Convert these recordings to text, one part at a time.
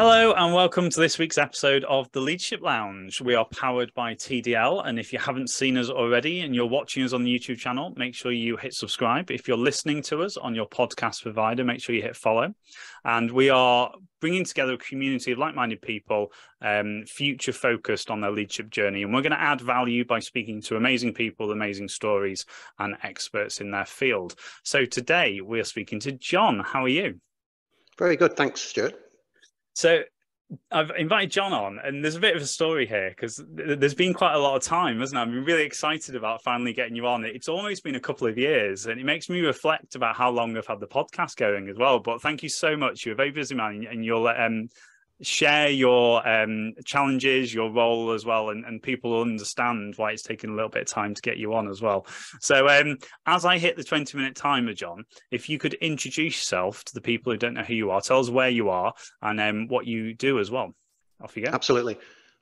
Hello and welcome to this week's episode of the Leadership Lounge. We are powered by TDL, and if you haven't seen us already and you're watching us on the YouTube channel, make sure you hit subscribe. If you're listening to us on your podcast provider, make sure you hit follow. And we are bringing together a community of like-minded people, future focused on their leadership journey. And we're going to add value by speaking to amazing people, amazing stories, and experts in their field. So today we are speaking to Jon. How are you? Very good. Thanks, Stuart. So I've invited Jon on, and there's a bit of a story here because there's been quite a lot of time, hasn't it? I'm really excited about finally getting you on. It's almost been a couple of years, and it makes me reflect about how long I've had the podcast going as well. But thank you so much. You're a very busy man, and you'll share your challenges, your role as well, and people will understand why it's taken a little bit of time to get you on as well. So as I hit the 20-minute timer, Jon, if you could introduce yourself to the people who don't know who you are, tell us where you are and what you do as well. Off you go. Absolutely.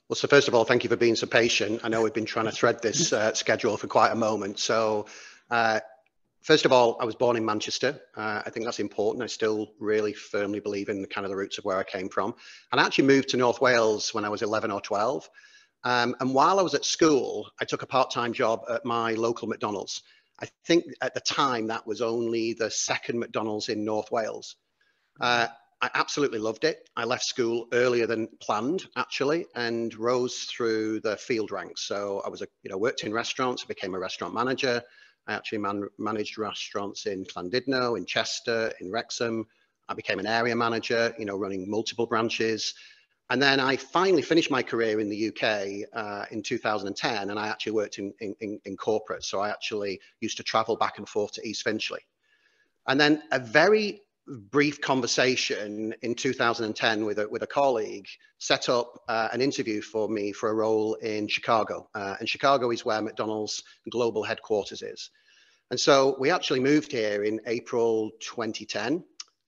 Well, so first of all, thank you for being so patient. I know we've been trying to thread this schedule for quite a moment. So first of all, I was born in Manchester. I think that's important. I still really firmly believe in the roots of where I came from. And I actually moved to North Wales when I was 11 or 12. And while I was at school, I took a part-time job at my local McDonald's. I think at the time that was only the second McDonald's in North Wales. I absolutely loved it. I left school earlier than planned, actually, and rose through the field ranks. So I was, worked in restaurants, I became a restaurant manager. I actually managed restaurants in Llandudno, in Chester, in Wrexham. I became an area manager, running multiple branches. And then I finally finished my career in the UK in 2010, and I actually worked in corporate. So I actually used to travel back and forth to East Finchley. And then a very brief conversation in 2010 with a colleague set up an interview for me for a role in Chicago. And Chicago is where McDonald's global headquarters is. And so we actually moved here in April 2010,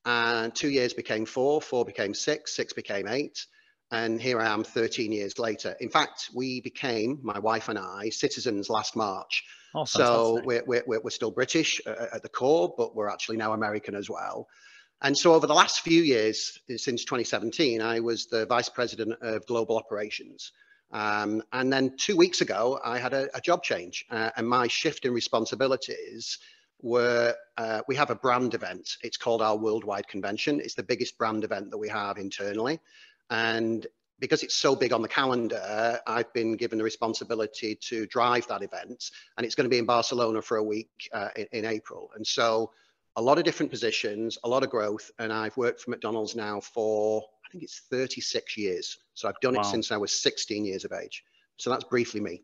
and 2 years became four became six became 8. And here I am 13 years later. In fact, we became, my wife and I, citizens last March. Oh, so we're still British at the core, but we're actually now American as well. And so over the last few years, since 2017, I was the Vice President of Global Operations. And then 2 weeks ago, I had a job change, and my shift in responsibilities were, we have a brand event. It's called our Worldwide Convention. It's the biggest brand event that we have internally. And because it's so big on the calendar, I've been given the responsibility to drive that event. And it's going to be in Barcelona for a week in April. And so a lot of different positions, a lot of growth. And I've worked for McDonald's now for, I think it's 36 years. So I've done it since I was 16 years of age. So that's briefly me.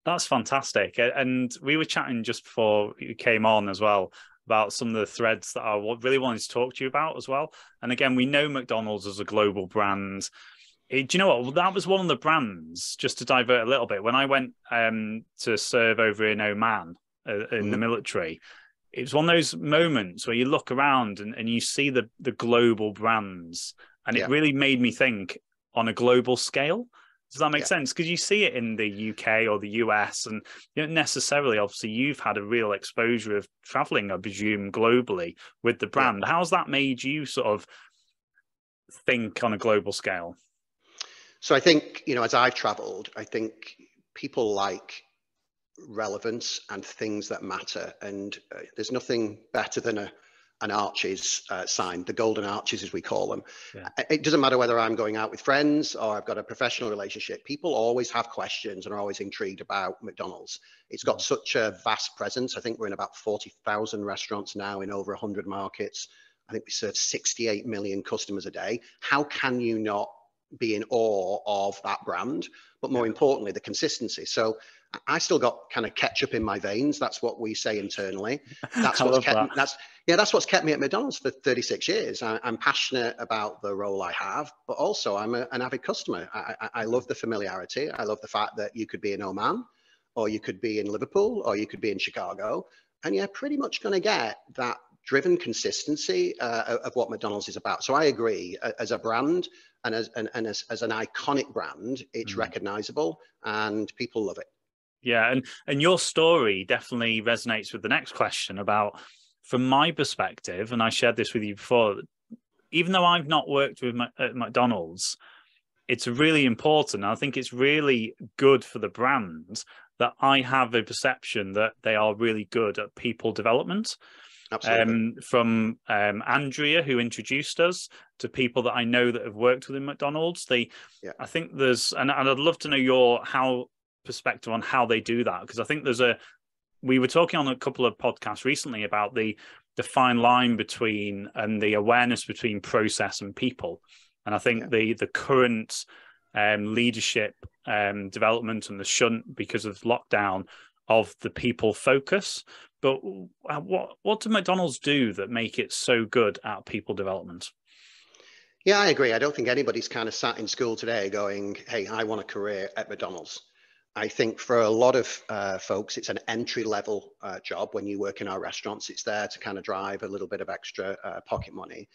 That's fantastic. And we were chatting just before you came on as well about some of the threads that I really wanted to talk to you about as well. And again, we know McDonald's as a global brand. Do you know what? That was one of the brands, just to divert a little bit. When I went to serve over in Oman in the military, it was one of those moments where you look around and you see the global brands. And it really made me think on a global scale. Does that make sense? Because you see it in the UK or the US, and you don't necessarily, obviously, you've had a real exposure of traveling, I presume, globally with the brand. How's that made you sort of think on a global scale? So I think, as I've traveled, I think people like relevance and things that matter. And there's nothing better than an arches sign, the golden arches as we call them. It doesn't matter whether I'm going out with friends or I've got a professional relationship. People always have questions and are always intrigued about McDonald's. It's got such a vast presence. I think we're in about 40,000 restaurants now in over 100 markets. I think we serve 68 million customers a day. How can you not be in awe of that brand? But more importantly, the consistency. So I still got kind of ketchup in my veins. That's what we say internally. That's what's kept that's what's kept me at McDonald's for 36 years. I'm passionate about the role I have, but also I'm an avid customer. I love the familiarity. I love the fact that you could be in Oman, or you could be in Liverpool, or you could be in Chicago, and you're pretty much going to get that driven consistency of what McDonald's is about. So I agree, as a brand and as an iconic brand, it's recognizable and people love it. Yeah, and your story definitely resonates with the next question about, from my perspective, and I shared this with you before, even though I've not worked with at McDonald's, it's really important. I think it's really good for the brand that I have a perception that they are really good at people development. Absolutely. From Andrea, who introduced us, to people that I know that have worked within McDonald's. I think there's, and I'd love to know your perspective on how they do that, because I think we were talking on a couple of podcasts recently about the fine line between and the awareness between process and people. And I think the current leadership development and the shunt because of lockdown of the people focus. But what do McDonald's do that make it so good at people development? Yeah, I agree. I don't think anybody's kind of sat in school today going, hey, I want a career at McDonald's. I think for a lot of folks, it's an entry-level job. When you work in our restaurants, it's there to kind of drive a little bit of extra pocket money.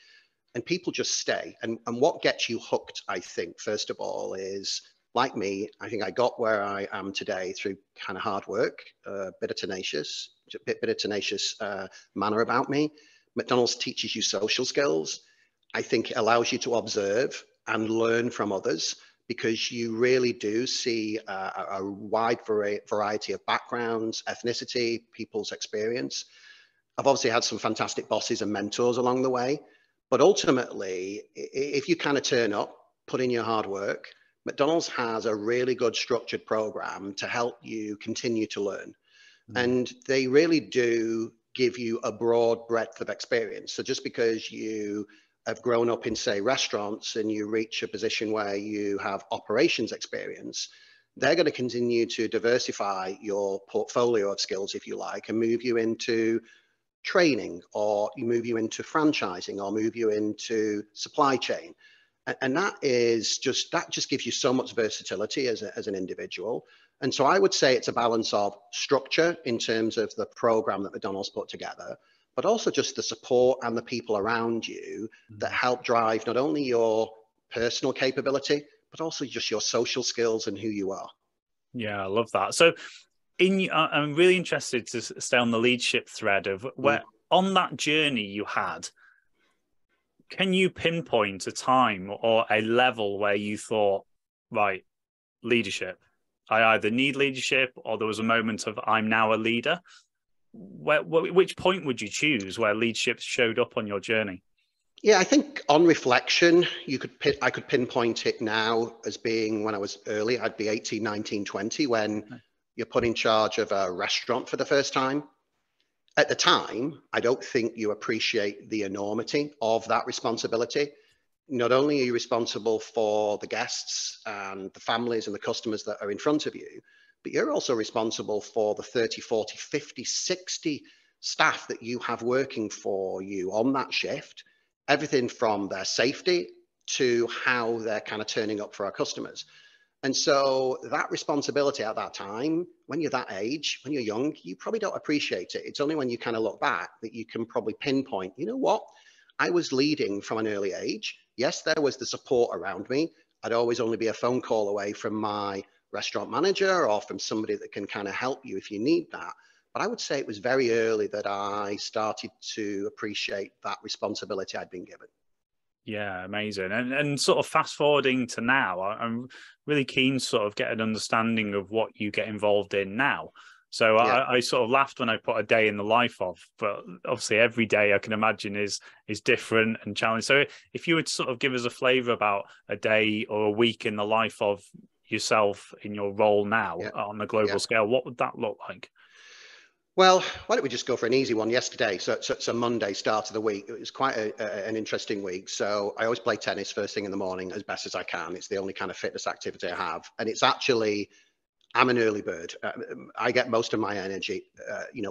And people just stay. And what gets you hooked, I think, first of all, is like me, I think I got where I am today through kind of hard work, a bit of tenacious manner about me. McDonald's teaches you social skills. I think it allows you to observe and learn from others, because you really do see a wide variety of backgrounds, ethnicity, people's experience. I've obviously had some fantastic bosses and mentors along the way, but ultimately, if you kind of turn up, put in your hard work, McDonald's has a really good structured program to help you continue to learn. And they really do give you a broad breadth of experience. So just because you have grown up in, say, restaurants and you reach a position where you have operations experience, they're going to continue to diversify your portfolio of skills, if you like, and move you into training, or you move you into franchising, or move you into supply chain. And that just gives you so much versatility as an individual. And so I would say it's a balance of structure in terms of the program that McDonald's put together, but also just the support and the people around you that help drive not only your personal capability, but also just your social skills and who you are. Yeah, I love that. So I'm really interested to stay on the leadership thread of where on that journey you had, can you pinpoint a time or a level where you thought, right, leadership, I either need leadership, or there was a moment of I'm now a leader? Which point would you choose where leadership showed up on your journey? Yeah, I think on reflection, I could pinpoint it now as being when I was early. I'd be 18, 19, 20, when you're put in charge of a restaurant for the first time. At the time, I don't think you appreciate the enormity of that responsibility. Not only are you responsible for the guests and the families and the customers that are in front of you, but you're also responsible for the 30, 40, 50, 60 staff that you have working for you on that shift. Everything from their safety to how they're kind of turning up for our customers. And so that responsibility at that time, when you're that age, when you're young, you probably don't appreciate it. It's only when you kind of look back that you can probably pinpoint, you know what? I was leading from an early age. Yes, there was the support around me. I'd always only be a phone call away from my restaurant manager or from somebody that can kind of help you if you need that. But I would say it was very early that I started to appreciate that responsibility I'd been given. Yeah, amazing. And sort of fast forwarding to now, I'm really keen to sort of get an understanding of what you get involved in now. So I sort of laughed when I put a day in the life of, but obviously every day I can imagine is different and challenging. So if you would sort of give us a flavour about a day or a week in the life of yourself in your role now on a global scale, what would that look like? Well, why don't we just go for an easy one yesterday? So it's a Monday, start of the week. It was quite an interesting week. So I always play tennis first thing in the morning as best as I can. It's the only kind of fitness activity I have. And it's actually, I'm an early bird. I get most of my energy,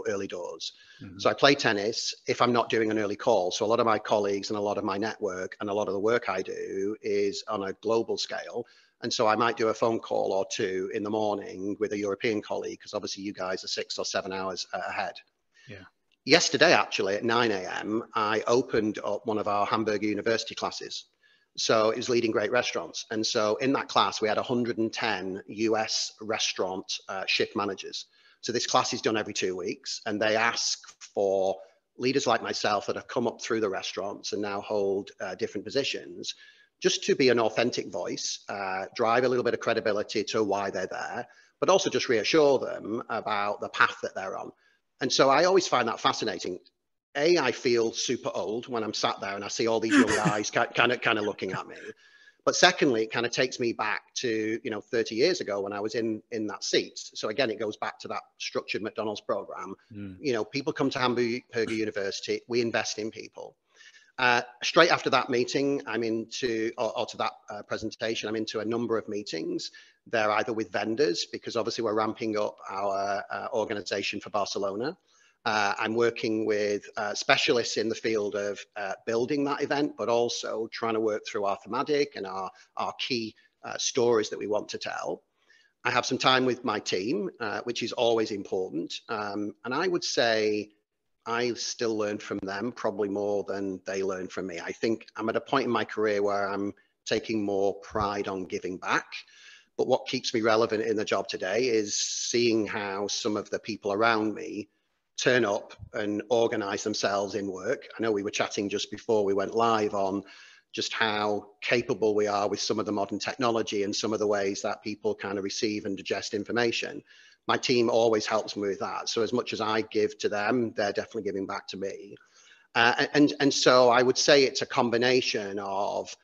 early doors. So I play tennis if I'm not doing an early call. So a lot of my colleagues and a lot of my network and a lot of the work I do is on a global scale. And so I might do a phone call or two in the morning with a European colleague, because obviously you guys are 6 or 7 hours ahead. Yeah. Yesterday, actually, at 9 a.m., I opened up one of our Hamburger University classes. So it was leading great restaurants. And so in that class, we had 110 US restaurant shift managers. So this class is done every 2 weeks, and they ask for leaders like myself that have come up through the restaurants and now hold different positions, just to be an authentic voice, drive a little bit of credibility to why they're there, but also just reassure them about the path that they're on. And so I always find that fascinating. I feel super old when I'm sat there and I see all these young guys kind of looking at me. But secondly, it kind of takes me back to, 30 years ago when I was in that seat. So again, it goes back to that structured McDonald's program. People come to Hamburger University, we invest in people. Straight after that meeting, I'm into, or to that presentation, I'm into a number of meetings. They're either with vendors, because obviously we're ramping up our organization for Barcelona. I'm working with specialists in the field of building that event, but also trying to work through our thematic and our key stories that we want to tell. I have some time with my team, which is always important. And I would say I still learn from them probably more than they learn from me. I think I'm at a point in my career where I'm taking more pride on giving back. But what keeps me relevant in the job today is seeing how some of the people around me turn up and organize themselves in work. I know we were chatting just before we went live on just how capable we are with some of the modern technology and some of the ways that people kind of receive and digest information. My team always helps me with that. So as much as I give to them, they're definitely giving back to me. And so I would say it's a combination of,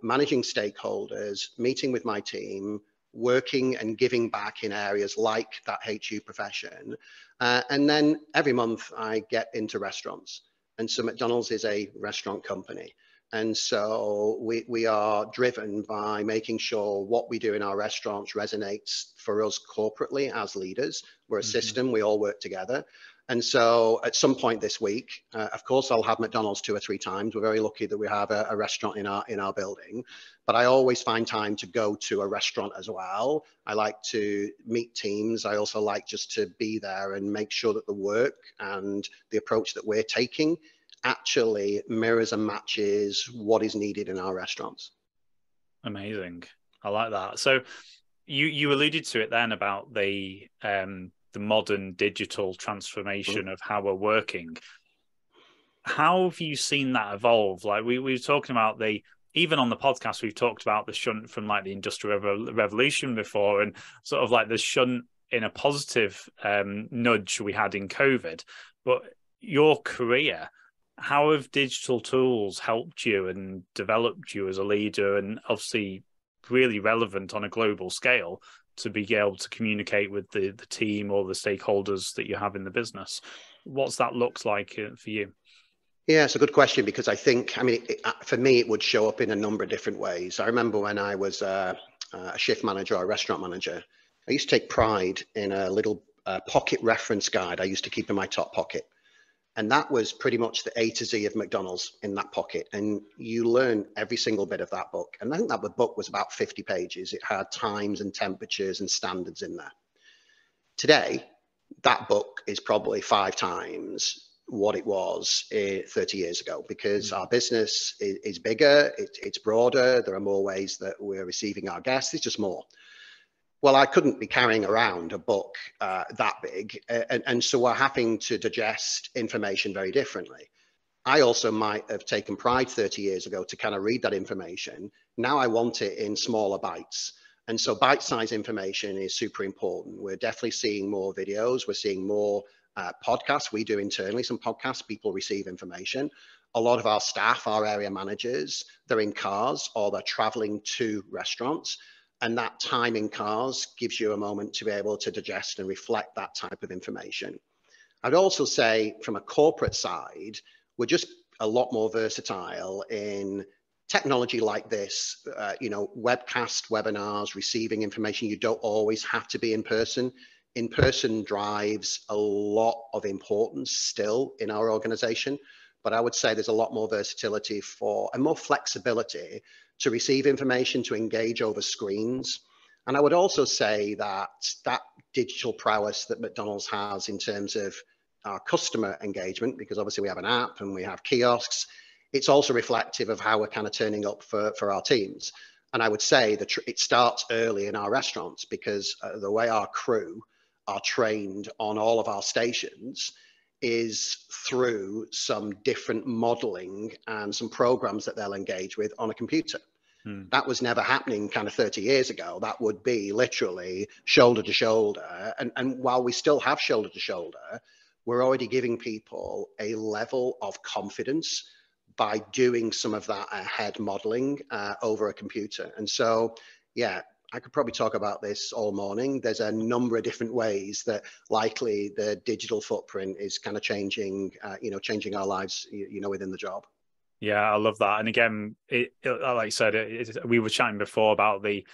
managing stakeholders, meeting with my team, working and giving back in areas like that HU profession. And then every month I get into restaurants. And so McDonald's is a restaurant company. And so we are driven by making sure what we do in our restaurants resonates for us corporately as leaders. We're a system, we all work together. And so at some point this week, of course, I'll have McDonald's 2 or 3 times. We're very lucky that we have a restaurant in our building, but I always find time to go to a restaurant as well. I like to meet teams. I also like just to be there and make sure that the work and the approach that we're taking actually mirrors and matches what is needed in our restaurants. Amazing. I like that. So you alluded to it then about the modern digital transformation of how we're working. How have you seen that evolve? Like we were talking about even on the podcast, we've talked about the shunt from like the Industrial Revolution before, and sort of like the shunt in a positive nudge we had in COVID. But your career, how have digital tools helped you and developed you as a leader, and obviously really relevant on a global scale to be able to communicate with the team or the stakeholders that you have in the business? What's that looks like for you? Yeah, it's a good question, because I think, for me, it would show up in a number of different ways. I remember when I was a shift manager or a restaurant manager, I used to take pride in a little pocket reference guide I used to keep in my top pocket. And that was pretty much the A to Z of McDonald's in that pocket. And you learn every single bit of that book. And I think that the book was about 50 pages. It had times and temperatures and standards in there. Today, that book is probably 5 times what it was 30 years ago, because our business is bigger, it's broader, there are more ways that we're receiving our guests, it's just more. Well, I couldn't be carrying around a book that big, and so we're having to digest information very differently. I also might have taken pride 30 years ago to kind of read that information. Now I want it in smaller bites. And so bite-sized information is super important. We're definitely seeing more videos. We're seeing more podcasts. We do internally some podcasts. People receive information. A lot of our staff, our area managers, they're in cars or they're traveling to restaurants. And that time in cars gives you a moment to be able to digest and reflect that type of information. I'd also say from a corporate side, we're just a lot more versatile in technology like this, webcast, webinars, receiving information. You don't always have to be in person. In person drives a lot of importance still in our organization, but I would say there's a lot more versatility and more flexibility to receive information, to engage over screens. And I would also say that digital prowess that McDonald's has in terms of our customer engagement, because obviously we have an app and we have kiosks, it's also reflective of how we're kind of turning up for our teams. And I would say that it starts early in our restaurants, because the way our crew are trained on all of our stations, is through some different modeling and some programs that they'll engage with on a computer. That was never happening kind of 30 years ago. That would be literally shoulder to shoulder. And while we still have shoulder to shoulder, we're already giving people a level of confidence by doing some of that head modeling over a computer. And so, yeah, I could probably talk about this all morning. There's a number of different ways that likely the digital footprint is kind of changing, changing our lives, within the job. Yeah, I love that. And again, like I said, we were chatting before about the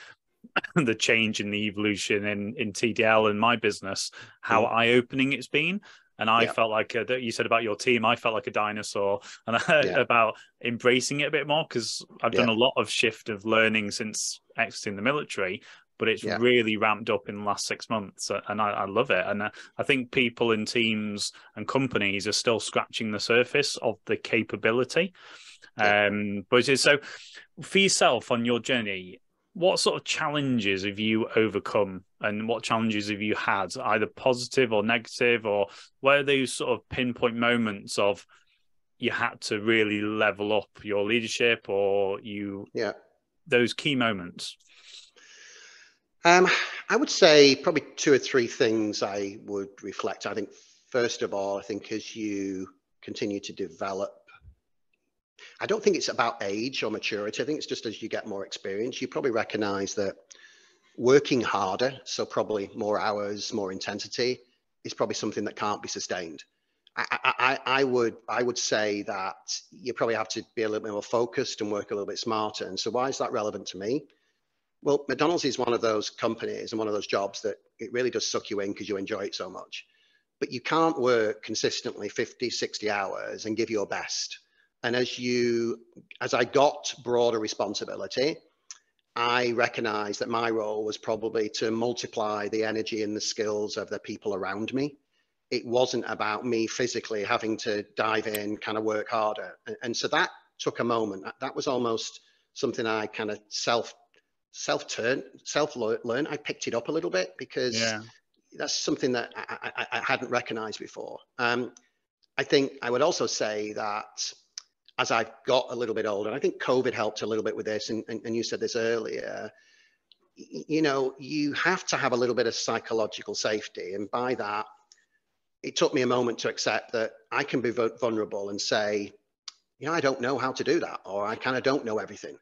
change in the evolution in TDL and my business, how eye-opening it's been. And I felt like you said about your team, I felt like a dinosaur, and about embracing it a bit more, because I've done a lot of shift of learning since exiting the military, but it's really ramped up in the last 6 months, and I love it. And I think people in teams and companies are still scratching the surface of the capability. But so for yourself on your journey, what sort of challenges have you overcome, and what challenges have you had, either positive or negative, or where are those sort of pinpoint moments of you had to really level up your leadership, or those key moments? I would say probably 2 or 3 things I would reflect. I think, first of all, I think as you continue to develop, I don't think it's about age or maturity. I think it's just as you get more experience, you probably recognize that working harder, so probably more hours, more intensity, is probably something that can't be sustained. I would say that you probably have to be a little bit more focused and work a little bit smarter. And so why is that relevant to me? Well, McDonald's is one of those companies and one of those jobs that it really does suck you in because you enjoy it so much. But you can't work consistently 50, 60 hours and give your best. And as I got broader responsibility, I recognized that my role was probably to multiply the energy and the skills of the people around me. It wasn't about me physically having to dive in, kind of work harder. And so that took a moment. That was almost something I kind of self-learn. I picked it up a little bit because that's something that I hadn't recognized before. I think I would also say that as I've got a little bit older, and I think COVID helped a little bit with this, and you said this earlier, you have to have a little bit of psychological safety. And by that, it took me a moment to accept that I can be vulnerable and say, I don't know how to do that, or I kind of don't know everything.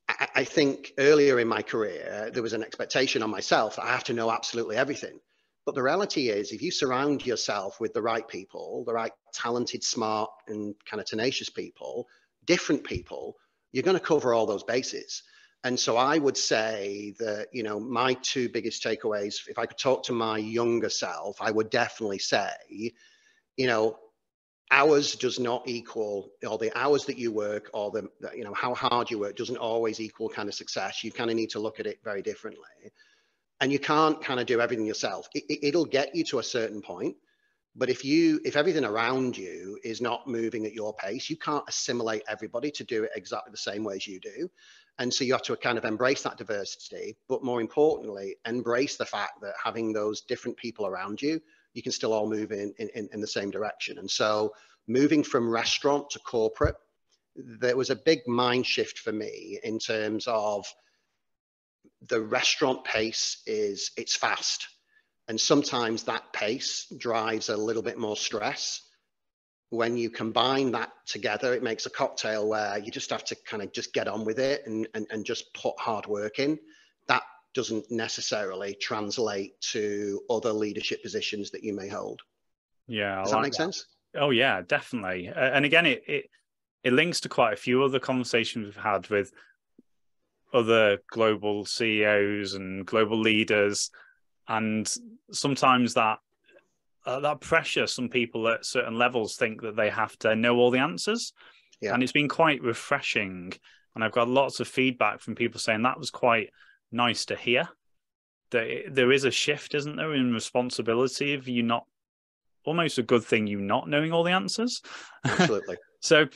I think earlier in my career, there was an expectation on myself that I have to know absolutely everything. But the reality is, if you surround yourself with the right people, the right talented, smart, and kind of tenacious people, different people, you're going to cover all those bases. And so I would say that, my 2 biggest takeaways, if I could talk to my younger self, I would definitely say, hours does not equal, or the hours that you work, or how hard you work doesn't always equal kind of success. You kind of need to look at it very differently. And you can't kind of do everything yourself. It'll get you to a certain point, but if everything around you is not moving at your pace, you can't assimilate everybody to do it exactly the same way as you do. And so you have to kind of embrace that diversity, but more importantly, embrace the fact that having those different people around you, you can still all move in the same direction. And so moving from restaurant to corporate, there was a big mind shift for me in terms of the restaurant pace it's fast. And sometimes that pace drives a little bit more stress. When you combine that together, it makes a cocktail where you just have to kind of just get on with it and just put hard work in. That doesn't necessarily translate to other leadership positions that you may hold. Yeah. Does that make sense? Oh yeah, definitely. And again, it links to quite a few other conversations we've had with other global CEOs and global leaders. And sometimes that pressure, some people at certain levels think that they have to know all the answers. Yeah. And it's been quite refreshing. And I've got lots of feedback from people saying that was quite nice to hear. That there is a shift, isn't there, in responsibility of you not, almost a good thing, you not knowing all the answers. Absolutely. So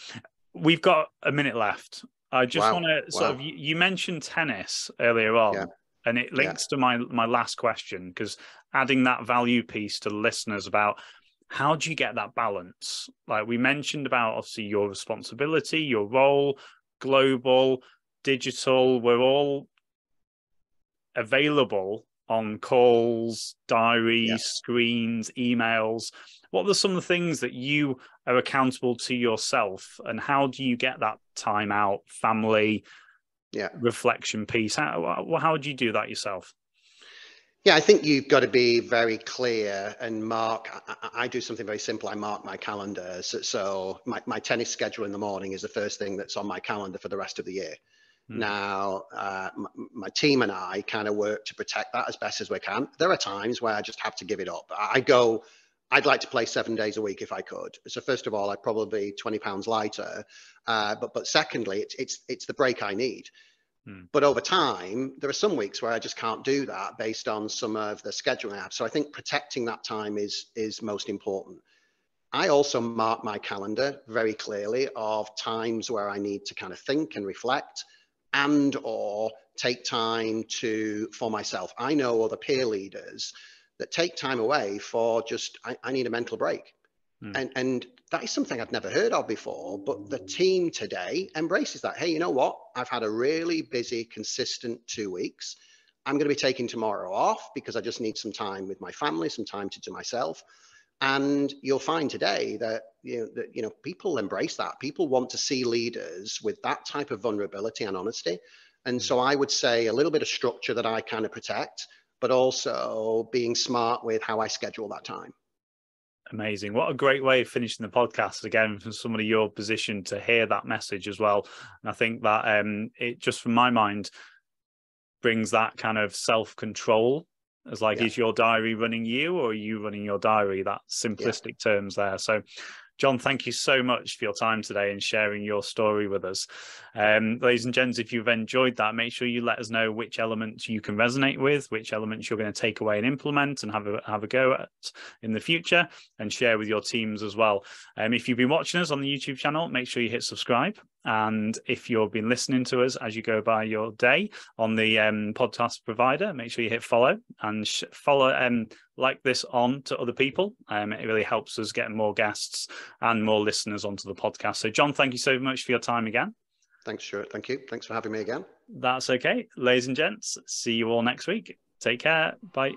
we've got a minute left. I just want to sort of, you mentioned tennis earlier on, and it links to my last question, because adding that value piece to the listeners about How do you get that balance? Like we mentioned about obviously your responsibility, your role, global, digital, we're all available on calls, diaries, screens, emails. What are some of the things that you are accountable to yourself, and how do you get that time out, family, reflection piece? How do you do that yourself? Yeah, I think you've got to be very clear and mark. I do something very simple. I mark my calendar. So my tennis schedule in the morning is the first thing that's on my calendar for the rest of the year. Now, my team and I kind of work to protect that as best as we can. There are times where I just have to give it up. I'd like to play 7 days a week if I could. So first of all, I'd probably be 20 pounds lighter. But secondly, it's the break I need. But over time, there are some weeks where I just can't do that based on some of the scheduling I have. So I think protecting that time is most important. I also mark my calendar very clearly of times where I need to kind of think and reflect and or take time for myself. I know other peer leaders that take time away for just, I need a mental break. And that is something I've never heard of before, but the team today embraces that. Hey, you know what? I've had a really busy, consistent 2 weeks. I'm going to be taking tomorrow off because I just need some time with my family, some time to myself. And you'll find today that, people embrace that. People want to see leaders with that type of vulnerability and honesty. And so I would say a little bit of structure that I kind of protect, but also being smart with how I schedule that time. Amazing. What a great way of finishing the podcast, again, from somebody your position, to hear that message as well. And I think that it just, from my mind, brings that kind of self-control as like, is your diary running you, or are you running your diary? That simplistic terms there. So Jon, thank you so much for your time today and sharing your story with us. Ladies and gents, if you've enjoyed that, make sure you let us know which elements you can resonate with, which elements you're going to take away and implement and have a go at in the future, and share with your teams as well. If you've been watching us on the YouTube channel, make sure you hit subscribe. And if you've been listening to us as you go by your day on the podcast provider, make sure you hit follow and like this on to other people. It really helps us get more guests and more listeners onto the podcast. So Jon, thank you so much for your time again. Thanks, Stuart. Thank you. Thanks for having me again. That's okay. Ladies and gents, see you all next week. Take care. Bye.